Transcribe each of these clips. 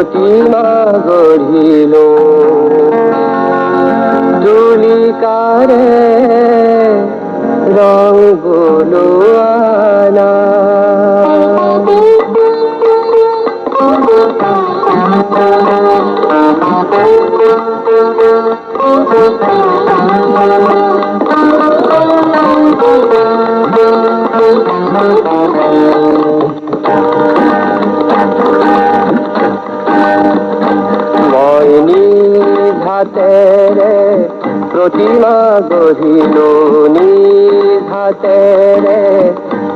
প্রতিমা গঢ়িল তুলিকারে রং গোলোয়ানা। নিধাতেরে প্রতিমা গঢ়িল নিধাতেরে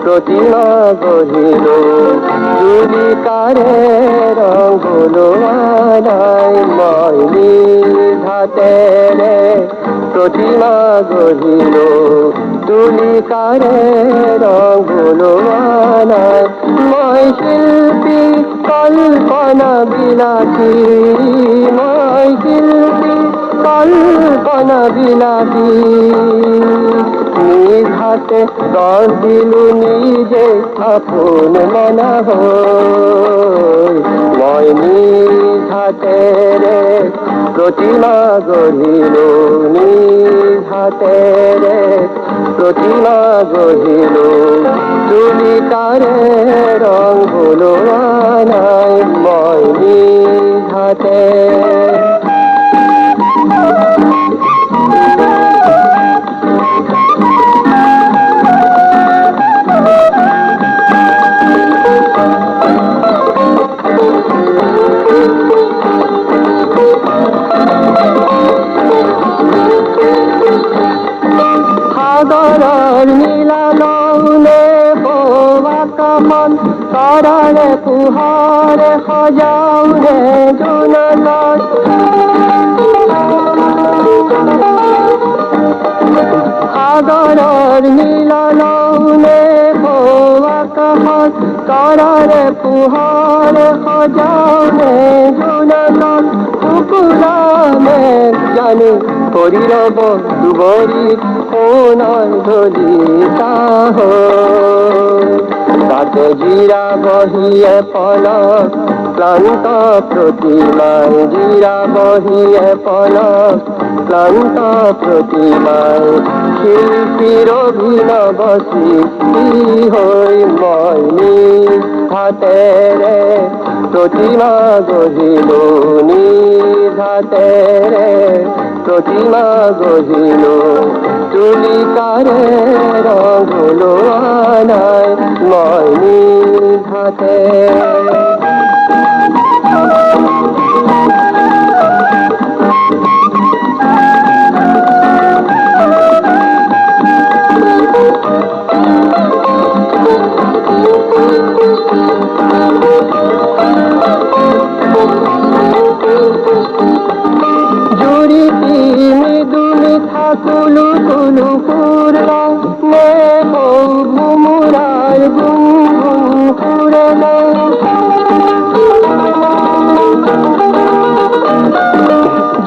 প্রতিমা গঢ়িল তুলিকারে রং গোলোয়ানায়। মই নিধাতেরে প্রতিমা গঢ়িল তুলিকারে রং গোলোয়ানায়। মই শিল্পী কল্পনা বিলাসী, মই শিল্পী কল্পনা বিলাসী। নিজ হাতে গঢ়িলু নিজে আপন মনা হৈ। মই নিজ হাতেৰে প্রতিমা গঢ়িল নিজ হাতেৰে প্রতিমা গঢ়িল তুলিকাৰে রং গোলোৱানাই। মই নিজ হাতে সাগৰৰ নীলা নৌলে বোৱা কামন তৰাৰে পোহৰে সজাও ৰে জোনাকত। সাগৰৰ নীলা নৌলে বোৱা কামন তৰাৰে পোহৰে সজাও ৰে জোনাকত। কুকুৰা মেঘ জানি কৰি ৰব দুবৰিত সোণৰ ধলিতা হৈ। তাতে জিৰা বহিয়ে পলক ক্লান্ত প্ৰতিমাই, জিৰা বহিয়ে পলক ক্লান্ত প্ৰতিমাই। শিল্পীৰ অভিনৱ সৃষ্টি হৈ মই নিজ হাতেৰে প্রতিমা গঢ়িল নিজ হাতেৰে প্রতিমা গঢ়িল তুলিকাৰে ৰং গোলোৱানাই। মই নিজ হাতে জুড়িতি মৃদু মিঠা কুলু কুলু ফুল নে ভুমুরার গুন গুন ফুরে না।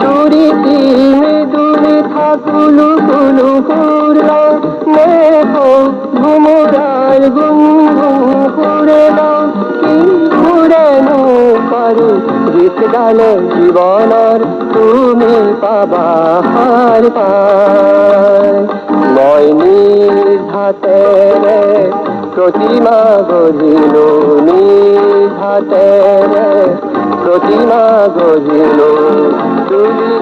জুড়িতি মৃদু মিঠা কুলু কুলু ফুল নে ভুমুরার গুন গুন ফুরে না। কি ফুরে নো পারু গীত গালে জীবনৰ তুমি পাবা হার পায়। মই নিজ হাতেৰে প্রতিমা গঢ়িল নিজ হাতেৰে প্রতিমা গঢ়িল তুলি